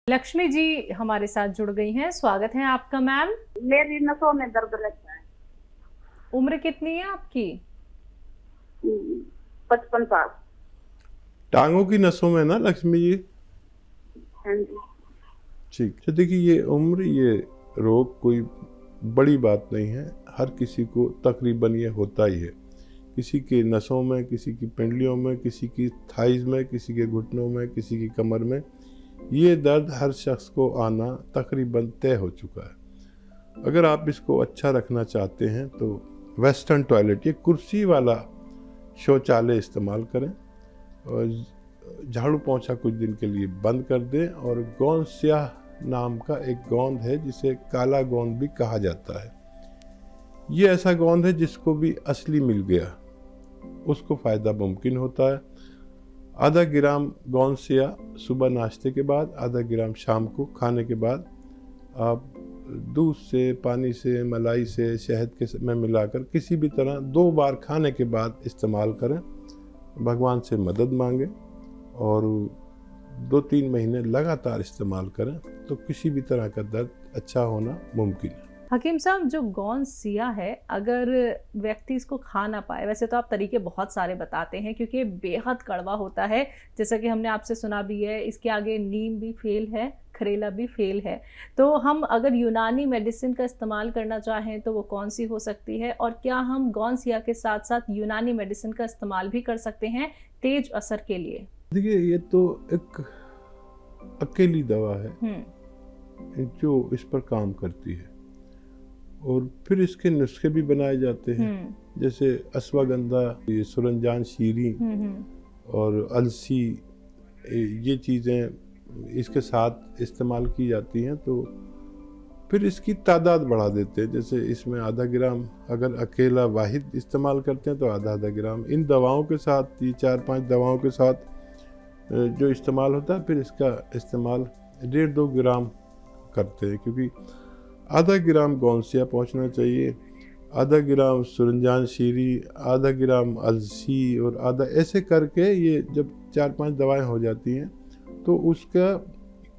लक्ष्मी जी हमारे साथ जुड़ गई हैं। स्वागत है आपका मैम। मेरी नसों में दर्द रहता है। उम्र कितनी है आपकी? 55 साल। टांगों की नसों में ना लक्ष्मी जी? हाँ जी। ठीक। तो देखिए, ये उम्र, ये रोग कोई बड़ी बात नहीं है। हर किसी को तकरीबन ये होता ही है। किसी के नसों में, किसी की पिंडलियों में, किसी की थाइज में, किसी के घुटनों में, किसी की कमर में, ये दर्द हर शख्स को आना तकरीबन तय हो चुका है। अगर आप इसको अच्छा रखना चाहते हैं तो वेस्टर्न टॉयलेट, ये कुर्सी वाला शौचालय इस्तेमाल करें और झाड़ू पोंछा कुछ दिन के लिए बंद कर दें। और गोंद स्याह नाम का एक गोंद है जिसे काला गोंद भी कहा जाता है। ये ऐसा गोंद है जिसको भी असली मिल गया उसको फ़ायदा मुमकिन होता है। आधा ग्राम गोंद स्याह सुबह नाश्ते के बाद, आधा ग्राम शाम को खाने के बाद आप दूध से, पानी से, मलाई से, शहद के में मिलाकर किसी भी तरह 2 बार खाने के बाद इस्तेमाल करें। भगवान से मदद मांगें और 2-3 महीने लगातार इस्तेमाल करें तो किसी भी तरह का दर्द अच्छा होना मुमकिन है। हकीम साहब, जो गोंद स्याह है, अगर व्यक्ति इसको खा ना पाए, वैसे तो आप तरीके बहुत सारे बताते हैं क्योंकि ये बेहद कड़वा होता है, जैसा कि हमने आपसे सुना भी है। इसके आगे नीम भी फेल है, खरेला भी फेल है। तो हम अगर यूनानी मेडिसिन का इस्तेमाल करना चाहें तो वो कौन सी हो सकती है, और क्या हम गोंद स्याह के साथ साथ यूनानी मेडिसिन का इस्तेमाल भी कर सकते हैं तेज असर के लिए? देखिए, ये तो एक अकेली दवा है जो इस पर काम करती है और फिर इसके नुस्खे भी बनाए जाते हैं, जैसे अश्वगंधा, ये सुरंजान शीरी और अलसी, ये चीज़ें इसके साथ इस्तेमाल की जाती हैं। तो फिर इसकी तादाद बढ़ा देते हैं। जैसे इसमें आधा ग्राम अगर अकेला वाहिद इस्तेमाल करते हैं तो आधा ग्राम इन दवाओं के साथ, ये 4-5 दवाओं के साथ जो इस्तेमाल होता है, फिर इसका इस्तेमाल 1.5-2 ग्राम करते हैं, क्योंकि आधा ग्राम गोंद स्याह पहुँचना चाहिए, आधा ग्राम सुरंजान शीरी, आधा ग्राम अलसी और आधा, ऐसे करके ये जब 4-5 दवाएं हो जाती हैं तो उसका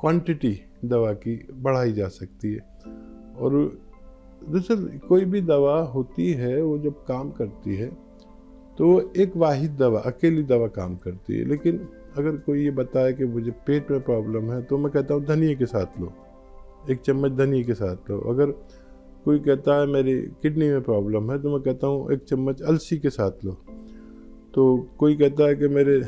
क्वांटिटी दवा की बढ़ाई जा सकती है। और दरअसल कोई भी दवा होती है, वो जब काम करती है तो एक वाहिद दवा, अकेली दवा काम करती है। लेकिन अगर कोई ये बताए कि मुझे पेट में प्रॉब्लम है तो मैं कहता हूँ धनिया के साथ लो, 1 चम्मच धनिया के साथ लो। अगर कोई कहता है मेरी किडनी में प्रॉब्लम है तो मैं कहता हूँ 1 चम्मच अलसी के साथ लो। तो कोई कहता है कि मेरे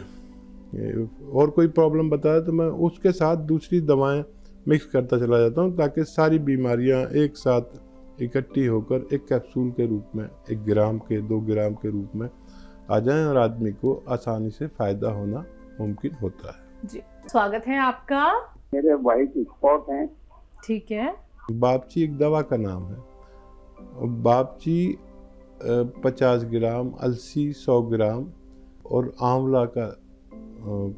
और कोई प्रॉब्लम बताया तो मैं उसके साथ दूसरी दवाएं मिक्स करता चला जाता हूँ, ताकि सारी बीमारियां एक साथ इकट्ठी होकर एक कैप्सूल के रूप में, 1 ग्राम के, 2 ग्राम के रूप में आ जाएं और आदमी को आसानी से फ़ायदा होना मुमकिन होता है। जी, स्वागत है आपका। मेरे वाइट स्पॉट हैं। ठीक है। बापची एक दवा का नाम है। बापची 50 ग्राम, अलसी 100 ग्राम और आंवला का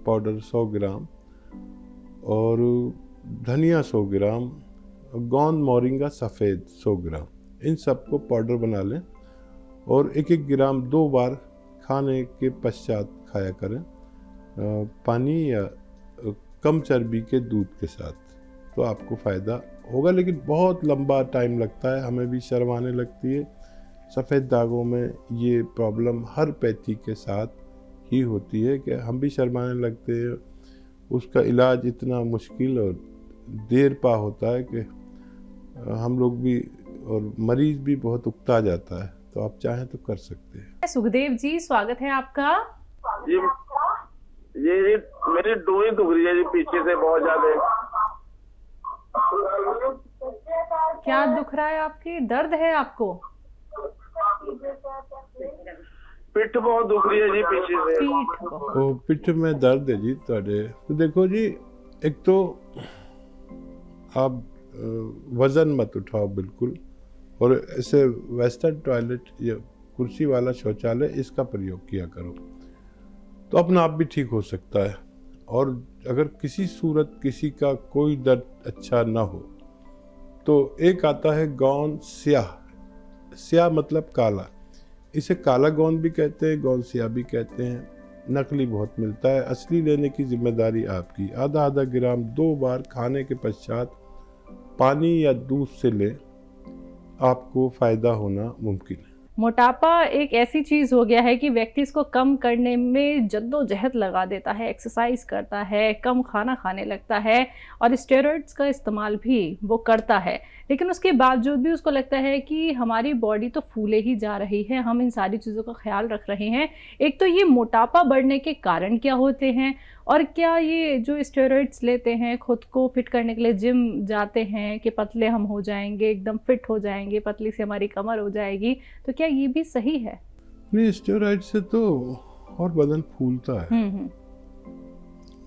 पाउडर 100 ग्राम और धनिया 100 ग्राम, गोंद मोरिंगा सफ़ेद 100 ग्राम, इन सबको पाउडर बना लें और 1-1 ग्राम 2 बार खाने के पश्चात खाया करें, पानी या कम चर्बी के दूध के साथ, तो आपको फ़ायदा होगा। लेकिन बहुत लंबा टाइम लगता है, हमें भी शर्म आने लगती है। सफ़ेद दागों में ये प्रॉब्लम हर पैथी के साथ ही होती है कि हम भी शर्माने लगते हैं। उसका इलाज इतना मुश्किल और देर पा होता है कि हम लोग भी और मरीज़ भी बहुत उकता जाता है। तो आप चाहें तो कर सकते हैं। सुखदेव जी, स्वागत है आपका। जी मेरी डोरी दुख रही है जी, पीछे से बहुत ज्यादा। क्या दुख रहा है आपकी? दर्द है आपको? पिठ बहुत दुख रही है जी, पीछे से। पिठ में दर्द है जी ਤੁਹਾਡੇ। तो देखो जी, एक तो आप वज़न मत उठाओ बिल्कुल, और ऐसे वेस्टर्न टॉयलेट या कुर्सी वाला शौचालय, इसका प्रयोग किया करो तो अपना आप भी ठीक हो सकता है। और अगर किसी सूरत किसी का कोई दर्द अच्छा ना हो तो एक आता है गोंद स्याह। स्याह मतलब काला, इसे काला गोंद भी कहते हैं, गोंद स्याह भी कहते हैं। नकली बहुत मिलता है। असली लेने की जिम्मेदारी आपकी। आधा आधा ग्राम 2 बार खाने के पश्चात पानी या दूध से लें, आपको फ़ायदा होना मुमकिन है। मोटापा एक ऐसी चीज़ हो गया है कि व्यक्ति इसको कम करने में जद्दोजहद लगा देता है, एक्सरसाइज करता है, कम खाना खाने लगता है और स्टेरॉइड्स का इस्तेमाल भी वो करता है, लेकिन उसके बावजूद भी उसको लगता है कि हमारी बॉडी तो फूले ही जा रही है, हम इन सारी चीज़ों का ख्याल रख रहे हैं। एक तो ये मोटापा बढ़ने के कारण क्या होते हैं, और क्या ये जो स्टेरॉइड्स लेते हैं खुद को फिट करने के लिए जिम जाते हैं कि पतले हम हो जाएंगे, एकदम फिट हो जाएंगे, पतली से हमारी कमर हो जाएगी, तो क्या ये भी सही है? नहीं, स्टेरॉइड से तो और बदन फूलता है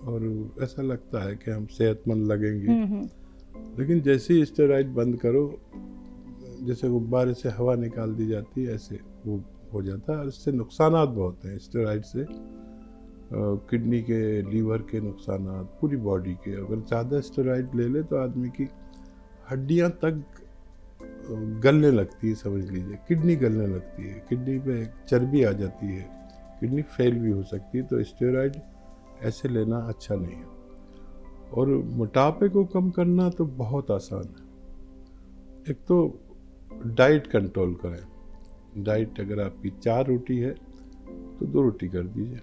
और ऐसा लगता है कि हम सेहतमंद लगेंगे। लेकिन जैसे ही स्टेरॉइड बंद करो, जैसे गुब्बारे से हवा निकाल दी जाती है, ऐसे वो हो जाता है। और इससे नुकसानात बहुत हैं स्टेरॉइड से, किडनी के, लीवर के नुकसानात, पूरी बॉडी के। अगर ज़्यादा स्टेरॉइड ले ले तो आदमी की हड्डियां तक गलने लगती है, समझ लीजिए किडनी गलने लगती है, किडनी पे चर्बी आ जाती है, किडनी फेल भी हो सकती है। तो स्टेरॉइड ऐसे लेना अच्छा नहीं है। और मोटापे को कम करना तो बहुत आसान है। एक तो डाइट कंट्रोल करें। डाइट अगर आपकी 4 रोटी है तो 2 रोटी कर दीजिए,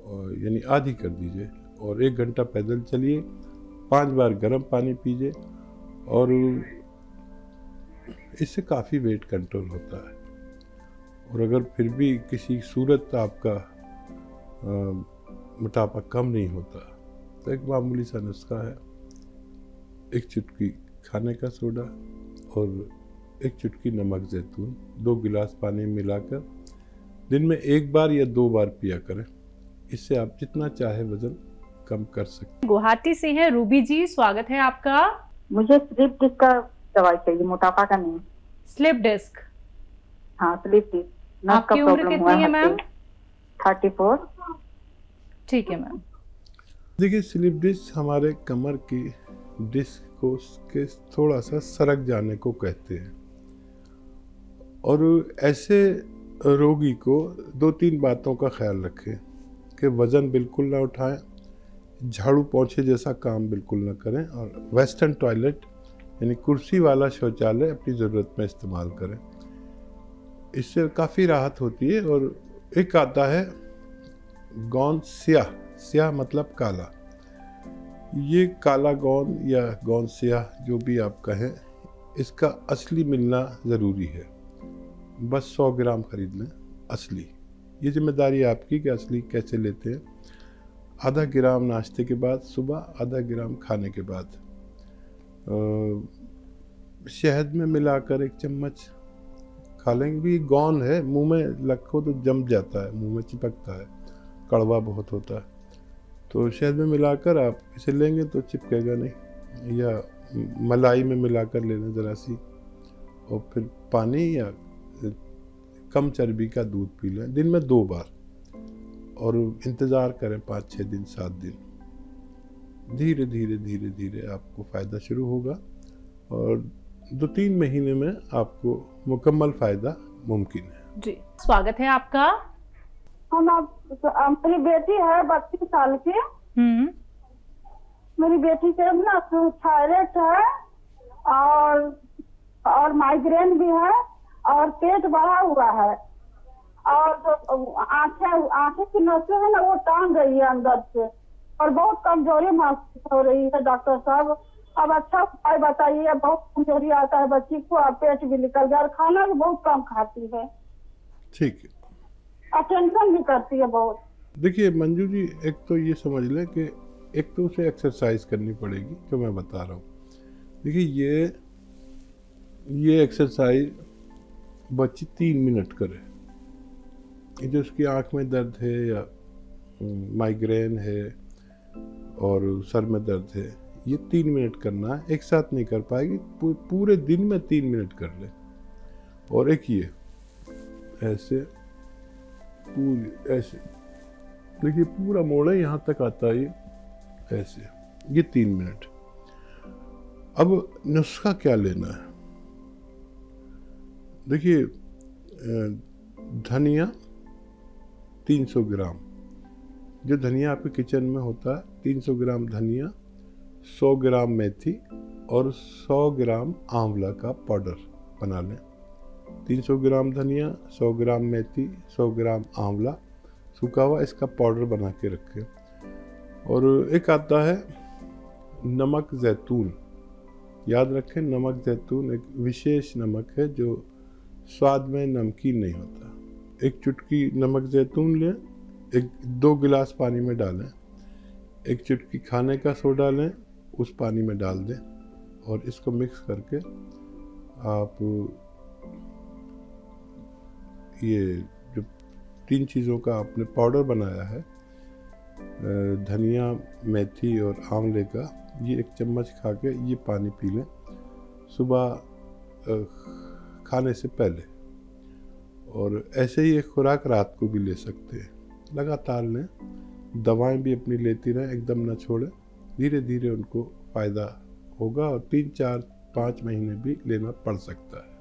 और यानी आधी कर दीजिए, और 1 घंटा पैदल चलिए, 5 बार गर्म पानी पीजिए, और इससे काफ़ी वेट कंट्रोल होता है। और अगर फिर भी किसी सूरत आपका मोटापा कम नहीं होता तो एक मामूली सा नुस्खा है, 1 चुटकी खाने का सोडा और 1 चुटकी नमक ज़ैतून 2 गिलास पानी में मिलाकर दिन में 1 बार या 2 बार पिया करें। इससे आप जितना चाहे वजन कम कर सकते। गुवाहाटी से हैं रूबी जी, स्वागत है आपका। मुझे स्लिप डिस्क का दवाई चाहिए, मोटापा का नहीं। Slip disc? हाँ, स्लिप डिस्क। आपकी उम्र कितनी है मैम? 34। ठीक है मैम। देखिए, स्लिप डिस्क हमारे कमर की डिस्क को के थोड़ा सा सरक जाने को कहते हैं। और ऐसे रोगी को 2-3 बातों का ख्याल रखें कि वज़न बिल्कुल ना उठाएं, झाड़ू पोंछे जैसा काम बिल्कुल ना करें, और वेस्टर्न टॉयलेट यानी कुर्सी वाला शौचालय अपनी ज़रूरत में इस्तेमाल करें। इससे काफ़ी राहत होती है। और एक आता है गौन स्याह, स्याह मतलब काला। ये काला गौन या गौन स्याह जो भी आप कहें, इसका असली मिलना ज़रूरी है। बस 100 ग्राम खरीद लें असली। ये जिम्मेदारी आपकी कि असली कैसे लेते हैं। आधा ग्राम नाश्ते के बाद सुबह, आधा ग्राम खाने के बाद शहद में मिलाकर 1 चम्मच खा लेंगे। भी गौन है, मुंह में रखो तो जम जाता है, मुंह में चिपकता है, कड़वा बहुत होता है। तो शहद में मिलाकर आप इसे लेंगे तो चिपकेगा नहीं, या मलाई में मिलाकर लेना ज़रा सी, और फिर पानी या कम चर्बी का दूध पी लें दिन में 2 बार, और इंतज़ार करें 5-6 दिन, 7 दिन। धीरे धीरे धीरे धीरे आपको फ़ायदा शुरू होगा, और 2-3 महीने में आपको मुकम्मल फ़ायदा मुमकिन है। जी, स्वागत है आपका। मेरी बेटी है 32 साल की। मेरी बेटी के ना थायराइड है और माइग्रेन भी है, और पेट बढ़ा हुआ है, और जो आंखें की नसें है ना वो टांग गई है अंदर से, और बहुत कमजोरी महसूस हो रही है। डॉक्टर साहब, अब अच्छा उपाय बताइए। बहुत कमजोरी आता है बच्ची को, और पेट भी निकल गया, और खाना भी बहुत कम खाती है। ठीक है। अटेंशन भी करती है बहुत। देखिए मंजू जी, एक तो ये समझ लें कि एक तो उसे एक्सरसाइज करनी पड़ेगी जो मैं बता रहा हूँ। देखिए, ये एक्सरसाइज बच्ची 3 मिनट करे। ये जो उसकी आँख में दर्द है या माइग्रेन है और सर में दर्द है, ये 3 मिनट करना है, एक साथ नहीं कर पाएगी। पूरे दिन में 3 मिनट कर ले। और एक ये ऐसे पूरी ऐसे, देखिए पूरा मोड़ है, यहाँ तक आता है, ये ऐसे, ये 3 मिनट। अब नुस्खा क्या लेना है? देखिए, धनिया 300 ग्राम जो धनिया आपके किचन में होता है, 300 ग्राम धनिया, 100 ग्राम मेथी और 100 ग्राम आंवला का पाउडर बना लें। 300 ग्राम धनिया, 100 ग्राम मेथी, 100 ग्राम आंवला सूखा हुआ, इसका पाउडर बना के रखें। और एक आता है नमक जैतून, याद रखें नमक जैतून एक विशेष नमक है जो स्वाद में नमकीन नहीं होता। एक चुटकी नमक जैतून लें, 2 गिलास पानी में डालें, 1 चुटकी खाने का सोडा लें, उस पानी में डाल दें और इसको मिक्स करके आप ये जो 3 चीज़ों का आपने पाउडर बनाया है, धनिया, मेथी और आंवले का, ये 1 चम्मच खा के ये पानी पी लें सुबह खाने से पहले। और ऐसे ही एक खुराक रात को भी ले सकते हैं, लगातार लें। दवाएं भी अपनी लेती रहें, एकदम ना छोड़ें, धीरे धीरे उनको फ़ायदा होगा और 3, 4, 5 महीने भी लेना पड़ सकता है।